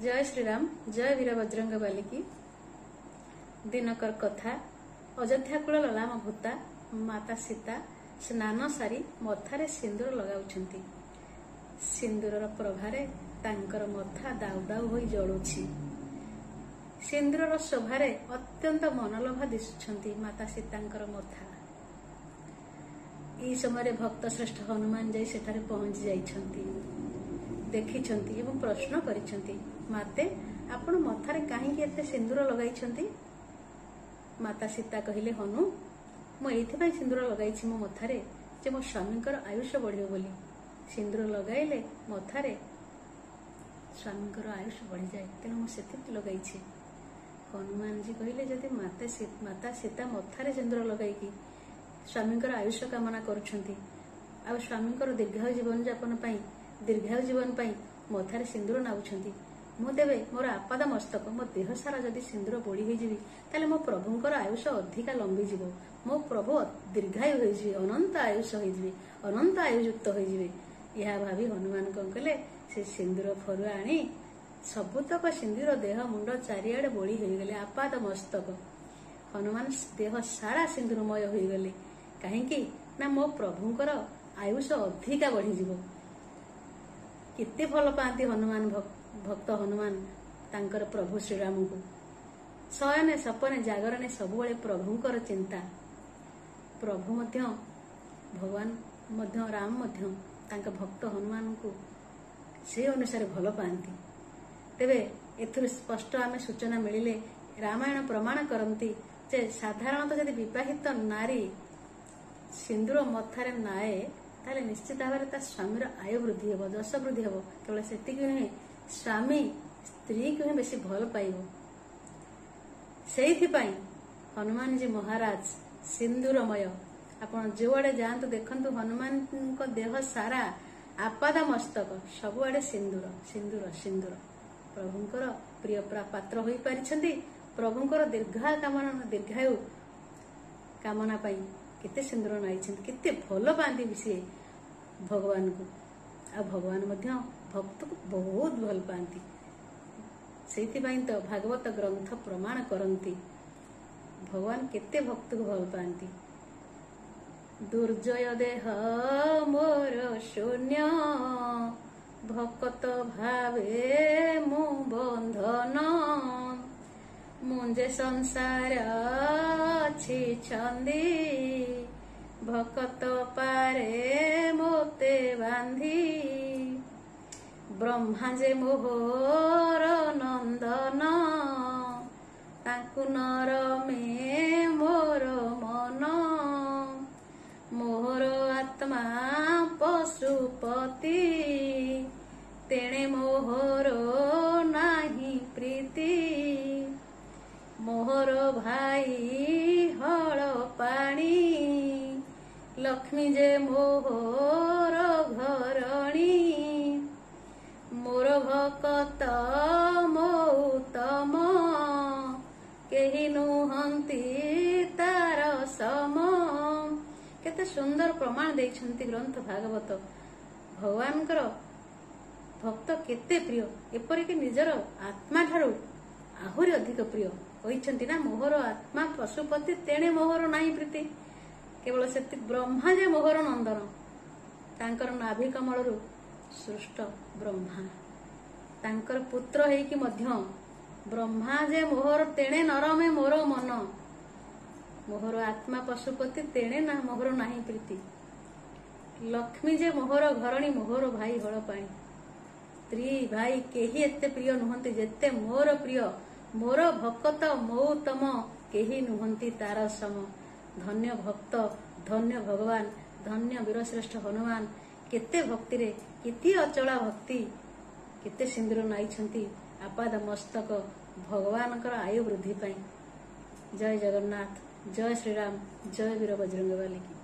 जय श्रीराम जय वीर बजरंग बाली की दिनकर कथा। अयोध्या कूल ललाम भूता माता सीता स्नान सारी मथारे सिंदूर लगाउछंती। सिंदूरर प्रभारे तांकर मथा दाउ दाउ होई जळुछि। सिंदूरर शोभारे अत्यंत मनलोभा दिसुछंती माता सीतांकर मथा। ई समय भक्त श्रेष्ठ हनुमान जाई सेठारे पहुंची जाइछंती। देखिछंती एवं प्रश्न करिछंती, माते आपण मथारे काहेकि एते सिंदूर लगाइछंती? माता सीता कहिले, हनु मु एइथिपाई सिंदूर लगाइछि मो मथारे जे मो स्वामींकर आयुष्य बढ़ियो बोली। सिंदूर लगाइले मथारे स्वामींकर आयुष्य बढ़ी जाए, तेणु मु सेति लगाइछि। हनुमान जी कहिले, जदि माता सीता मथारे सिंदूर लगाइकी स्वामींकर आयुष्य कामना करुछंती आ स्वामींकर दीर्घायु जीवन यापन पई दीर्घायु जीवन पई मथारे सिंदूर नाउछंती, मु देबे मोर आपाद मस्तक मो देह सारा जदि सिंदूर बोड़ी होई जिवि ताले मो प्रभुंकर आयुष्य अधिका लंबी जीवो। मो प्रभु दीर्घायु होई जिवि, अनंत आयुष्य होई जिवि, अनंत आयुयुक्त होई जिवि। यह भावी हनुमान कौन कले, से सिंदूर फरुआ आनी सबुतक सिंदूर देह मुंड चारिआडे बोड़ी होई गले। आपाद मस्तक हनुमान देह सारा सिंदूरमय होई गले। काहेकि ना मो प्रभुंकर आयुष्य अधिका बढ़ी जीवो। केते भल पाती हनुमान भक्त हनुमान तांकर प्रभु श्रीराम को। शयने सपने जागरणे सबुबळे प्रभुंकर चिंता। प्रभु मध्य भगवान मध्य राम मध्य तांका भक्त हनुमान को से अनुसार भल पाती। तेबे एथुर स्पष्ट आमे सूचना मिलिले रामायण प्रमाण करती जे साधारणतः जदि विवाहित नारी सिंदूर मथारे नाए ताले निश्चित भाव स्वामीर आयु वृद्धि हे, जश वृद्धि हे। केवल सेतिक नुहे, स्वामी स्त्री को ही बेसी भल पाइब। सेइथिपाई हनुमान जी महाराज सिंदूरमय। आपण जोआडे जांतु देखंतु हनुमान को देह सारा आपाद मस्तक सबुआडे सिंदूर सिंदूर सिंदूर। प्रभुंकर प्रिय पात्र होई पारिछंती। प्रभुंकर दीर्घायु कामना पाई केते सिंदूर नाइछंती, केते भल पाती विषय भगवान को। आ भगवान मध्य भक्त को बहुत भल पाती। सेइथिपाई तो भागवत ग्रंथ प्रमाण करती भगवान केते भक्त को भल पाती। दुर्जय देह मोर शून्य भक्त भावे मु बंधन मुंजे संसार अछि छंदी भक्त पारे मोते बांधी ब्रह्मा जे मोहर नंदन ताकु नर में मोर मन मोहर आत्मा पशुपति तेणे मोहर नाही प्रीति मोहर भाई हल पाणी लक्ष्मी जे मोहर घरणी मोर भक्त मौतम केही नुहंती तार सम। केते सुंदर प्रमाण देइछंती ग्रंथ भागवत। भगवानकर भक्त केते प्रिय, एपरिक निजर आत्मा ठारू आहुरी अधिक प्रिय होइछंती ना। मोहर आत्मा पशुपति तेणे मोहर नाही प्रीति। केवल से ब्रह्मा जे मोहर नंदन तांकर नाभि कमलरू सृष्ट ब्रह्मा तांकर पुत्र हेकी मध्य ब्रह्मा जे मोहर तेणे नरमे मोर मन मोहर आत्मा पशुपति तेणे ना मोहर नाही प्रीति लक्ष्मी जे मोहर घरणी मोहर भाई हल पाणी स्त्री भाई केही एते प्रिय नुहंती जेते मोर प्रिय मोर भक्त मौतम केही नुहंती तार सम। धन्य भक्त धन्य भगवान धन्य वीरश्रेष्ठ हनुमान केते भक्ति रे केते अचला भक्ति केते सिंदूर नाइछंती आपाद मस्तक भगवानकर आयु वृद्धि पाई। जय जगन्नाथ जय श्रीराम जय वीर बजरंग बाली की।